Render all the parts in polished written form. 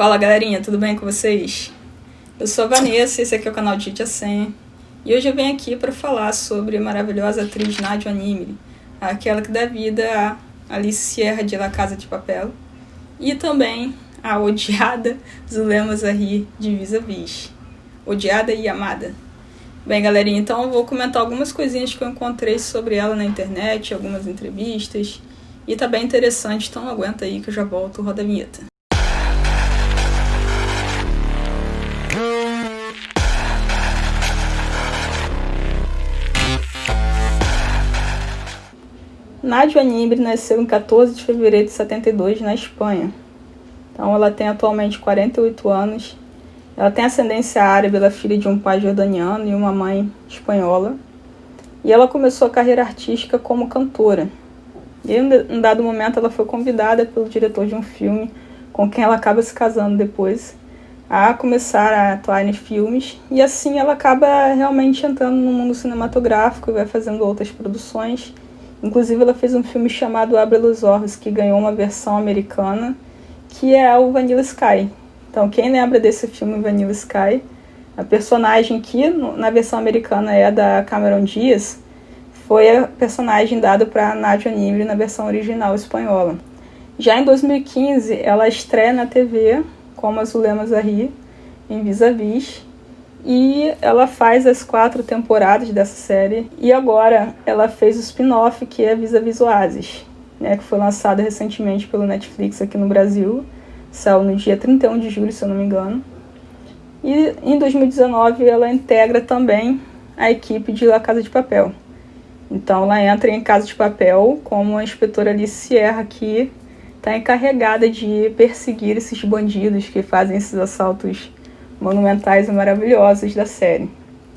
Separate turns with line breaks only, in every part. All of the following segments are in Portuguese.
Fala galerinha, tudo bem com vocês? Eu sou a Vanessa, esse aqui é o canal Tite a Senha, e hoje eu venho aqui para falar sobre a maravilhosa atriz Nádia Nimri, aquela que dá vida a Alice Sierra de La Casa de Papel, e também a odiada Zulema Zahir de Vis-a-Vis, odiada e amada. Bem galerinha, então eu vou comentar algumas coisinhas que eu encontrei sobre ela na internet, algumas entrevistas, e tá bem interessante, então aguenta aí que eu já volto, roda a vinheta. Nádia Nimri nasceu em 14 de fevereiro de 72 na Espanha. Então ela tem atualmente 48 anos. Ela tem ascendência árabe, ela é filha de um pai jordaniano e uma mãe espanhola. E ela começou a carreira artística como cantora. E em um dado momento ela foi convidada pelo diretor de um filme, com quem ela acaba se casando depois, a começar a atuar em filmes. E assim ela acaba realmente entrando no mundo cinematográfico e vai fazendo outras produções. Inclusive ela fez um filme chamado Abre los Ojos, que ganhou uma versão americana, que é o Vanilla Sky. Então quem lembra desse filme Vanilla Sky, a personagem que na versão americana é da Cameron Diaz, foi a personagem dada para Nádia Nimri na versão original espanhola. Já em 2015 ela estreia na TV como a Zulema Zahir em Vis-a-Vis, e ela faz as 4 temporadas dessa série, e agora ela fez o spin-off que é Vis-a-Vis Oasis, né, que foi lançado recentemente pelo Netflix aqui no Brasil, saiu no dia 31 de julho, se eu não me engano. E em 2019 ela integra também a equipe de La Casa de Papel. Então ela entra em Casa de Papel como a inspetora Alice Sierra, que está encarregada de perseguir esses bandidos que fazem esses assaltos monumentais e maravilhosos da série.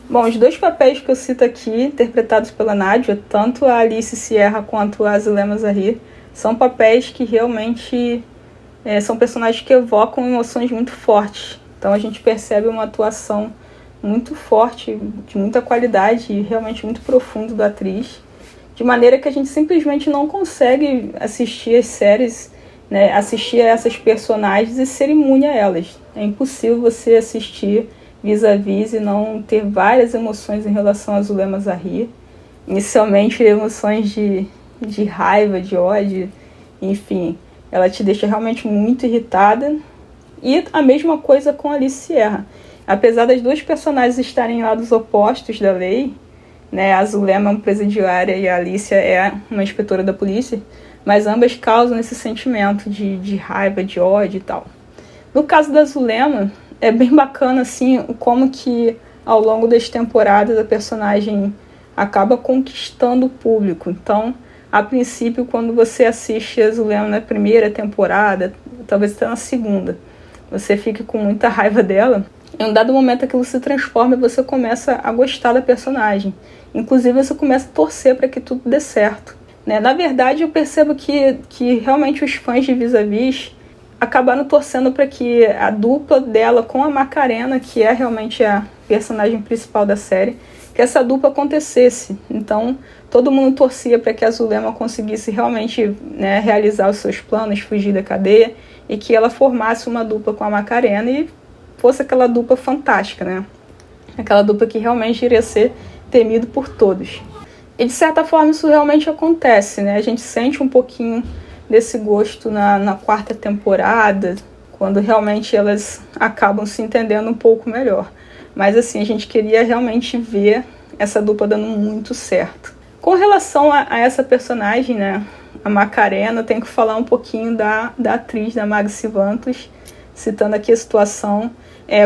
Bom, os 2 papéis que eu cito aqui, interpretados pela Nádia, tanto a Alice Sierra quanto a Zulema Zahir, são papéis que realmente são personagens que evocam emoções muito fortes. Então a gente percebe uma atuação muito forte, de muita qualidade e realmente muito profundo da atriz, de maneira que a gente simplesmente não consegue assistir as séries, né, assistir a essas personagens e ser imune a elas. É impossível você assistir Vis-a-Vis e não ter várias emoções em relação a Zulema Zahir. Inicialmente emoções de raiva, de ódio, enfim, ela te deixa realmente muito irritada. E a mesma coisa com Alice Sierra. Apesar das 2 personagens estarem em lados opostos da lei, né, a Zulema é uma presidiária e a Alicia é uma inspetora da polícia, mas ambas causam esse sentimento de raiva, de ódio e tal. No caso da Zulema, é bem bacana assim, como que ao longo das temporadas a personagem acaba conquistando o público. Então, a princípio, quando você assiste a Zulema na primeira temporada, talvez até na segunda, você fique com muita raiva dela. Em um dado momento aquilo se transforma e você começa a gostar da personagem. Inclusive você começa a torcer para que tudo dê certo. Né? Na verdade, eu percebo que realmente os fãs de Vis-a-Vis acabaram torcendo para que a dupla dela com a Macarena, que é realmente a personagem principal da série, que essa dupla acontecesse. Então, todo mundo torcia para que a Zulema conseguisse realmente, né, realizar os seus planos, fugir da cadeia, e que ela formasse uma dupla com a Macarena e fosse aquela dupla fantástica, né? Aquela dupla que realmente iria ser temido por todos. E de certa forma isso realmente acontece, né? A gente sente um pouquinho desse gosto na 4ª temporada, quando realmente elas acabam se entendendo um pouco melhor. Mas assim, a gente queria realmente ver essa dupla dando muito certo. Com relação a essa personagem, né, a Macarena, eu tenho que falar um pouquinho da atriz, da Maggie Sivantos, citando aqui a situação.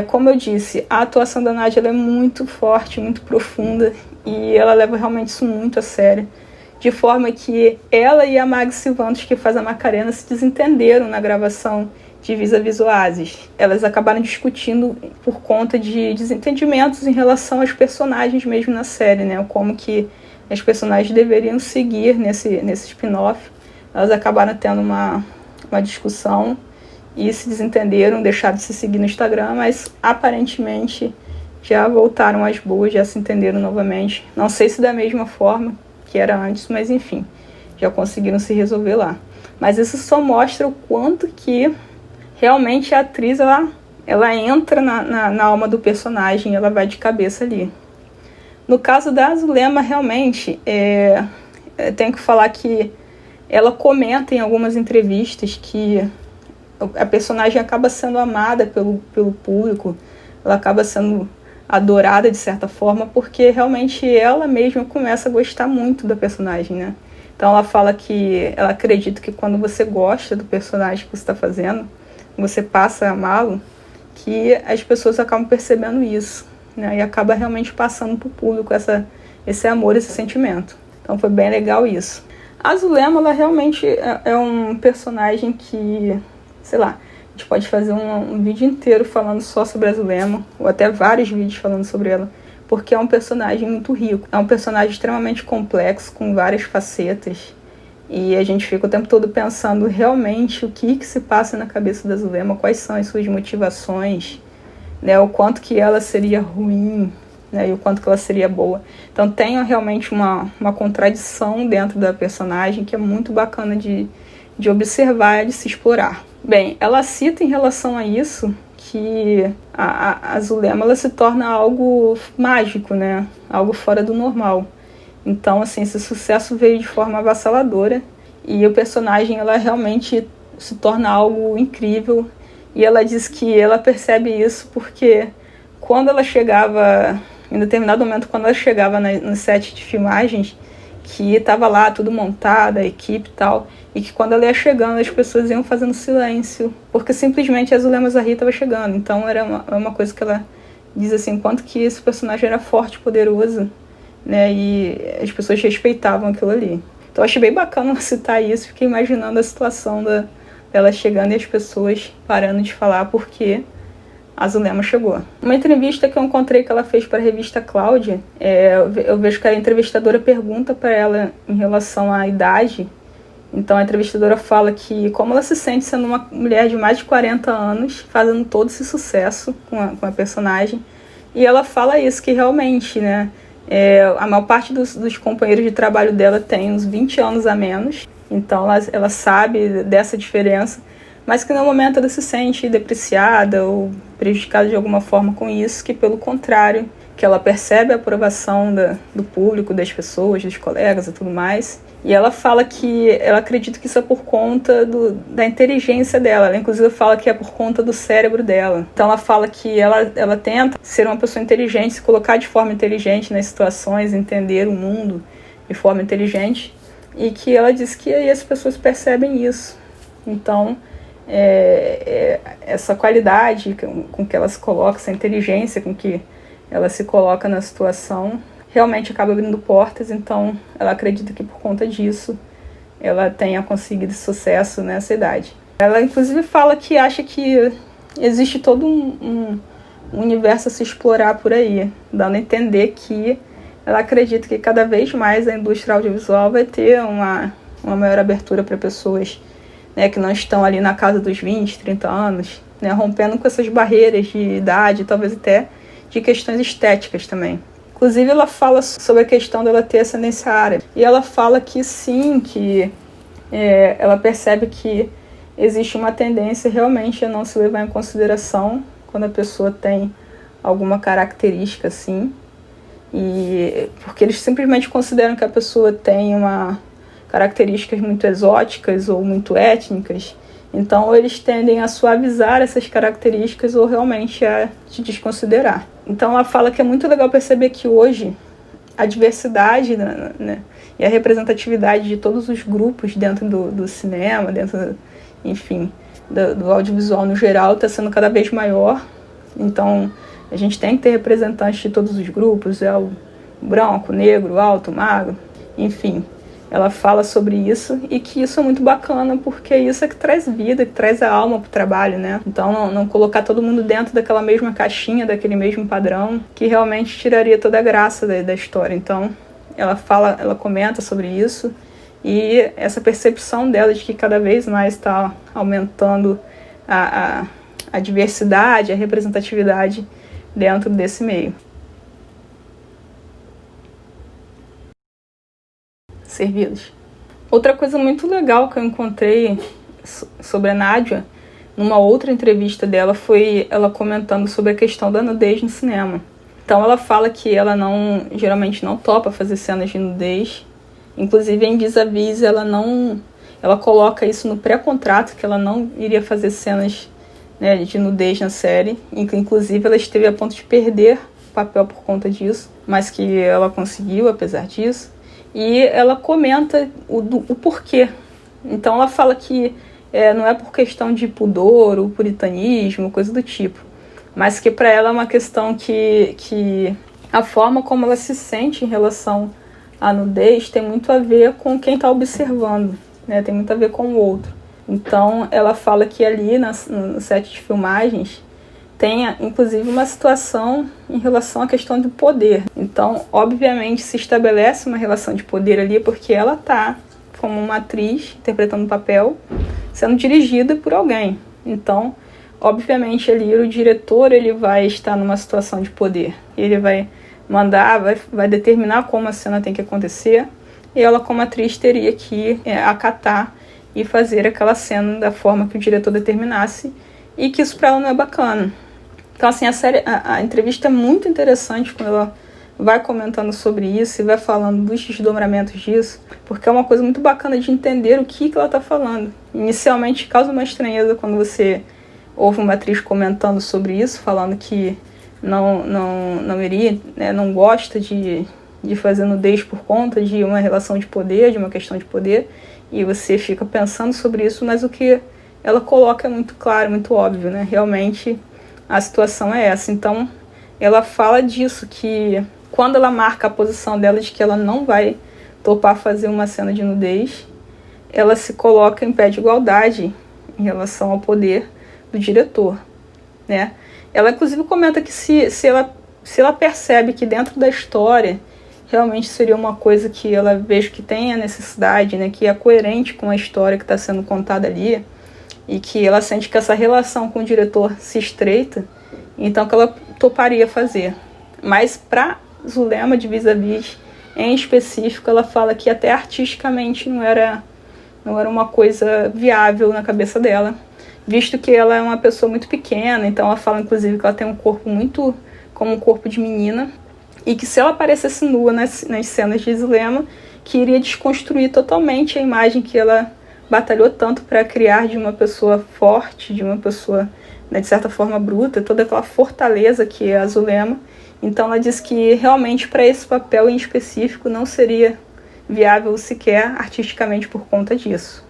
Como eu disse, a atuação da Nádia ela é muito forte, muito profunda, e ela leva realmente isso muito a sério, de forma que ela e a Maggie Sivantos, que faz a Macarena, se desentenderam na gravação de Vis-a-Vis Oasis. Elas acabaram discutindo por conta de desentendimentos em relação aos personagens mesmo na série, né? Como que as personagens deveriam seguir nesse spin-off. Elas acabaram tendo uma discussão e se desentenderam, deixaram de se seguir no Instagram, mas aparentemente já voltaram às boas, já se entenderam novamente. Não sei se da mesma forma que era antes, mas enfim, já conseguiram se resolver lá. Mas isso só mostra o quanto que realmente a atriz, ela entra na alma do personagem, ela vai de cabeça ali. No caso da Zulema, realmente, tenho que falar que ela comenta em algumas entrevistas que a personagem acaba sendo amada pelo público, ela acaba sendo adorada de certa forma, porque realmente ela mesma começa a gostar muito da personagem, né? Então ela fala que ela acredita que quando você gosta do personagem que você está fazendo, você passa a amá-lo, que as pessoas acabam percebendo isso, né? E acaba realmente passando para o público esse amor, esse sentimento. Então foi bem legal isso. A Zulema, ela realmente é um personagem que, sei lá, a gente pode fazer um vídeo inteiro falando só sobre a Zulema, ou até vários vídeos falando sobre ela, porque é um personagem muito rico. É um personagem extremamente complexo, com várias facetas, e a gente fica o tempo todo pensando realmente o que se passa na cabeça da Zulema, quais são as suas motivações, né, o quanto que ela seria ruim, né, e o quanto que ela seria boa. Então tem realmente uma contradição dentro da personagem que é muito bacana de observar e de se explorar. Bem, ela cita em relação a isso que a Zulema, ela se torna algo mágico, né, algo fora do normal. Então, assim, esse sucesso veio de forma avassaladora e o personagem, ela realmente se torna algo incrível. E ela diz que ela percebe isso porque quando ela chegava, em determinado momento, quando ela chegava no set de filmagens, que estava lá tudo montado, a equipe e tal, e que quando ela ia chegando, as pessoas iam fazendo silêncio, porque simplesmente a Zulema Zahri estava chegando. Então era uma coisa que ela diz assim, quanto que esse personagem era forte e poderoso, né, e as pessoas respeitavam aquilo ali. Então eu achei bem bacana citar isso, fiquei imaginando a situação dela chegando e as pessoas parando de falar porque a Zulema chegou. Uma entrevista que eu encontrei que ela fez para a revista Cláudia, eu vejo que a entrevistadora pergunta para ela em relação à idade. Então a entrevistadora fala que como ela se sente sendo uma mulher de mais de 40 anos, fazendo todo esse sucesso com a personagem. E ela fala isso, que realmente, né, a maior parte dos companheiros de trabalho dela tem uns 20 anos a menos. Então ela sabe dessa diferença, mas que no momento ela se sente depreciada ou prejudicada de alguma forma com isso, que pelo contrário, que ela percebe a aprovação do público, das pessoas, dos colegas e tudo mais. E ela fala que ela acredita que isso é por conta da inteligência dela. Ela inclusive fala que é por conta do cérebro dela. Então ela fala que ela tenta ser uma pessoa inteligente, se colocar de forma inteligente nas situações, entender o mundo de forma inteligente. E que ela diz que aí as pessoas percebem isso. Então, essa qualidade com que ela se coloca, essa inteligência com que ela se coloca na situação, realmente acaba abrindo portas. Então, ela acredita que por conta disso, ela tenha conseguido sucesso nessa idade. Ela, inclusive, fala que acha que existe todo um universo a se explorar por aí, dando a entender que ela acredita que cada vez mais a indústria audiovisual vai ter uma maior abertura para pessoas, né, que não estão ali na casa dos 20, 30 anos, né, rompendo com essas barreiras de idade, talvez até de questões estéticas também. Inclusive, ela fala sobre a questão dela ter ascendência árabe. E ela fala que sim, que ela percebe que existe uma tendência realmente a não se levar em consideração quando a pessoa tem alguma característica assim. E porque eles simplesmente consideram que a pessoa tem características muito exóticas ou muito étnicas, então eles tendem a suavizar essas características ou realmente a te desconsiderar. Então ela fala que é muito legal perceber que hoje a diversidade, né, e a representatividade de todos os grupos dentro do cinema, dentro, enfim, do audiovisual no geral, está sendo cada vez maior. Então a gente tem que ter representantes de todos os grupos, o branco, negro, alto, magro, enfim. Ela fala sobre isso e que isso é muito bacana, porque isso é que traz vida, que traz a alma pro trabalho, né? Então não colocar todo mundo dentro daquela mesma caixinha, daquele mesmo padrão, que realmente tiraria toda a graça da história. Então ela comenta sobre isso e essa percepção dela de que cada vez mais está aumentando a diversidade, a representatividade dentro desse meio. Servidos. Outra coisa muito legal que eu encontrei sobre a Nádia numa outra entrevista dela, foi ela comentando sobre a questão da nudez no cinema. Então ela fala que ela geralmente não topa fazer cenas de nudez. Inclusive em Vis-a-Vis ela coloca isso no pré-contrato, que ela não iria fazer cenas, né, de nudez na série. Inclusive ela esteve a ponto de perder o papel por conta disso, mas que ela conseguiu apesar disso. E ela comenta o porquê. Então ela fala que não é por questão de pudor ou puritanismo, coisa do tipo, mas que para ela é uma questão que a forma como ela se sente em relação à nudez tem muito a ver com quem está observando, né? Tem muito a ver com o outro. Então ela fala que ali no set de filmagens tem inclusive uma situação em relação à questão do poder. Então, obviamente, se estabelece uma relação de poder ali porque ela está como uma atriz interpretando um papel sendo dirigida por alguém. Então, obviamente, ali o diretor ele vai estar numa situação de poder. Ele vai mandar, vai determinar como a cena tem que acontecer, e ela, como atriz, teria que acatar e fazer aquela cena da forma que o diretor determinasse, e que isso para ela não é bacana. Então, assim, a entrevista é muito interessante quando ela vai comentando sobre isso e vai falando dos desdobramentos disso, porque é uma coisa muito bacana de entender o que ela está falando. Inicialmente causa uma estranheza quando você ouve uma atriz comentando sobre isso, falando que não iria, né, não gosta de fazer nudez por conta de uma relação de poder, de uma questão de poder, e você fica pensando sobre isso, mas o que ela coloca é muito claro, muito óbvio, né? Realmente a situação é essa. Então ela fala disso, que quando ela marca a posição dela de que ela não vai topar fazer uma cena de nudez, ela se coloca em pé de igualdade em relação ao poder do diretor, né? Ela inclusive comenta que se ela percebe que dentro da história realmente seria uma coisa que ela veja que tem a necessidade, né, que é coerente com a história que está sendo contada ali, e que ela sente que essa relação com o diretor se estreita, então que ela toparia fazer. Mas para Zulema de Vis-a-Vis, em específico, ela fala que até artisticamente não era uma coisa viável na cabeça dela, visto que ela é uma pessoa muito pequena. Então ela fala inclusive que ela tem um corpo muito como um corpo de menina, e que se ela aparecesse nua nas cenas de Zulema, que iria desconstruir totalmente a imagem que ela batalhou tanto para criar de uma pessoa forte, de uma pessoa, né, de certa forma bruta, toda aquela fortaleza que é a Zulema. Então ela diz que realmente para esse papel em específico não seria viável sequer artisticamente por conta disso.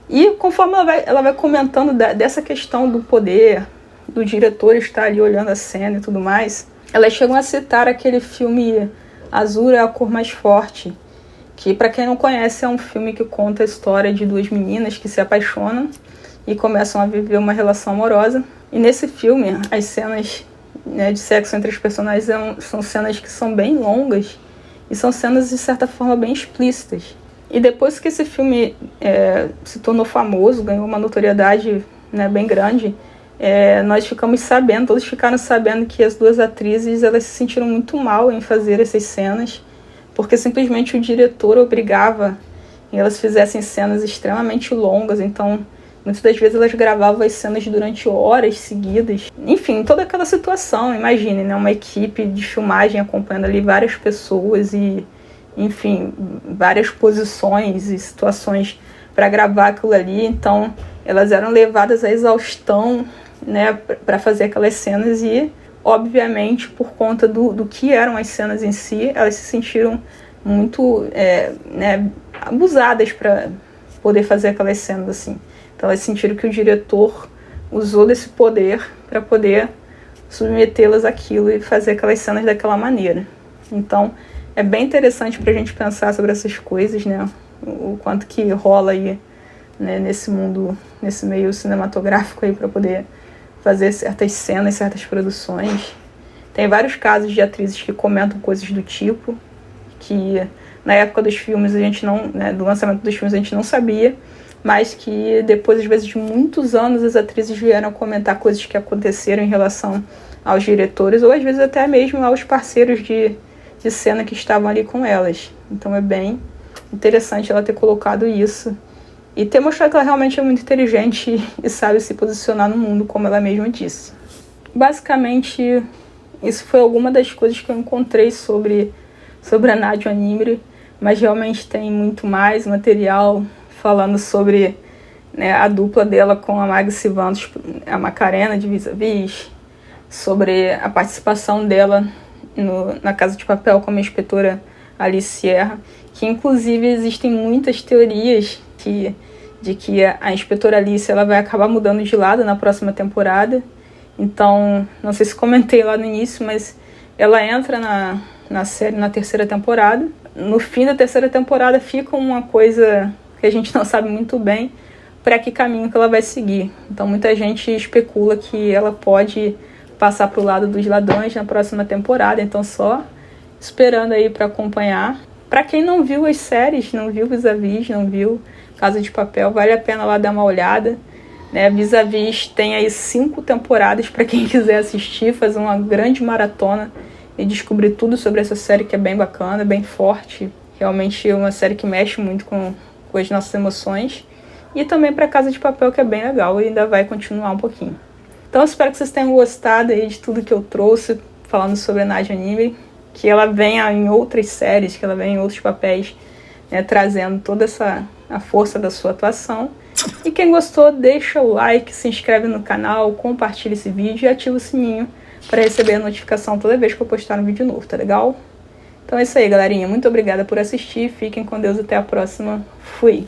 E conforme ela vai comentando dessa questão do poder, do diretor estar ali olhando a cena e tudo mais, elas chegam a citar aquele filme Azul é a Cor Mais Forte, que, para quem não conhece, é um filme que conta a história de duas meninas que se apaixonam e começam a viver uma relação amorosa. E nesse filme, as cenas, né, de sexo entre os personagens são cenas que são bem longas e são cenas, de certa forma, bem explícitas. E depois que esse filme se tornou famoso, ganhou uma notoriedade, né, bem grande, todos ficaram sabendo que as duas atrizes elas se sentiram muito mal em fazer essas cenas, porque simplesmente o diretor obrigava que elas fizessem cenas extremamente longas. Então, muitas das vezes elas gravavam as cenas durante horas seguidas. Enfim, toda aquela situação, imagine, né, uma equipe de filmagem acompanhando ali várias pessoas e, enfim, várias posições e situações para gravar aquilo ali. Então, elas eram levadas à exaustão, né, para fazer aquelas cenas e, obviamente, por conta do que eram as cenas em si, elas se sentiram muito abusadas para poder fazer aquelas cenas assim. Então elas sentiram que o diretor usou desse poder para poder submetê-las àquilo e fazer aquelas cenas daquela maneira. Então é bem interessante para a gente pensar sobre essas coisas, né? O quanto que rola aí, né, nesse mundo, nesse meio cinematográfico aí para poder fazer certas cenas, certas produções. Tem vários casos de atrizes que comentam coisas do tipo, que na época dos filmes a gente não, né, do lançamento dos filmes a gente não sabia, mas que depois, às vezes, de muitos anos, as atrizes vieram comentar coisas que aconteceram em relação aos diretores, ou às vezes até mesmo aos parceiros de cena que estavam ali com elas. Então é bem interessante ela ter colocado isso. e ter mostrado que ela realmente é muito inteligente e sabe se posicionar no mundo, como ela mesma disse. Basicamente, isso foi alguma das coisas que eu encontrei sobre a Nadia Nimri, mas realmente tem muito mais material falando sobre, né, a dupla dela com a Maggie Sivantos, a Macarena de Vis-a-Vis, sobre a participação dela na Casa de Papel como a inspetora Alice Sierra, que inclusive existem muitas teorias de que a inspetora Alice ela vai acabar mudando de lado na próxima temporada. Então, não sei se comentei lá no início, mas ela entra na série na terceira temporada. No fim da terceira temporada fica uma coisa que a gente não sabe muito bem para que caminho que ela vai seguir. Então, muita gente especula que ela pode passar para o lado dos ladrões na próxima temporada. Então, só esperando aí para acompanhar. Para quem não viu as séries, não viu Vis-a-Vis, não viu Casa de Papel, vale a pena lá dar uma olhada. Né? Vis-a-Vis tem aí 5 temporadas para quem quiser assistir, fazer uma grande maratona e descobrir tudo sobre essa série, que é bem bacana, bem forte. Realmente é uma série que mexe muito com as nossas emoções. E também para Casa de Papel, que é bem legal e ainda vai continuar um pouquinho. Então eu espero que vocês tenham gostado aí de tudo que eu trouxe falando sobre a Nadia Nimri, que ela venha em outras séries, que ela venha em outros papéis, né, trazendo toda a força da sua atuação. E quem gostou, deixa o like, se inscreve no canal, compartilha esse vídeo e ativa o sininho para receber a notificação toda vez que eu postar um vídeo novo, tá legal? Então é isso aí, galerinha. Muito obrigada por assistir. Fiquem com Deus. Até a próxima. Fui!